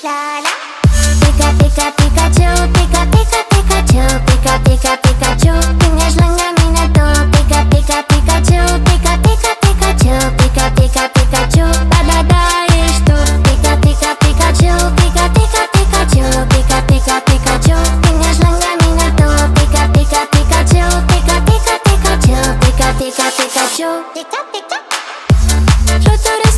Pika, pika, Pikachu, pika, pika, Pikachu, pika, pika, Pikachu. Când ești lângă mine tu, pika, pika, Pikachu, pika, pika, Pikachu, pika, pika, Pikachu. Da, da, da, ești tu, pika, pika, Pikachu, pika, pika, Pikachu, pika, pika, Pikachu. Când ești lângă mine tu, pika, pika, Pikachu, pika, pika, Pikachu, pika, pika, Pikachu. Pika, pika. Fluturi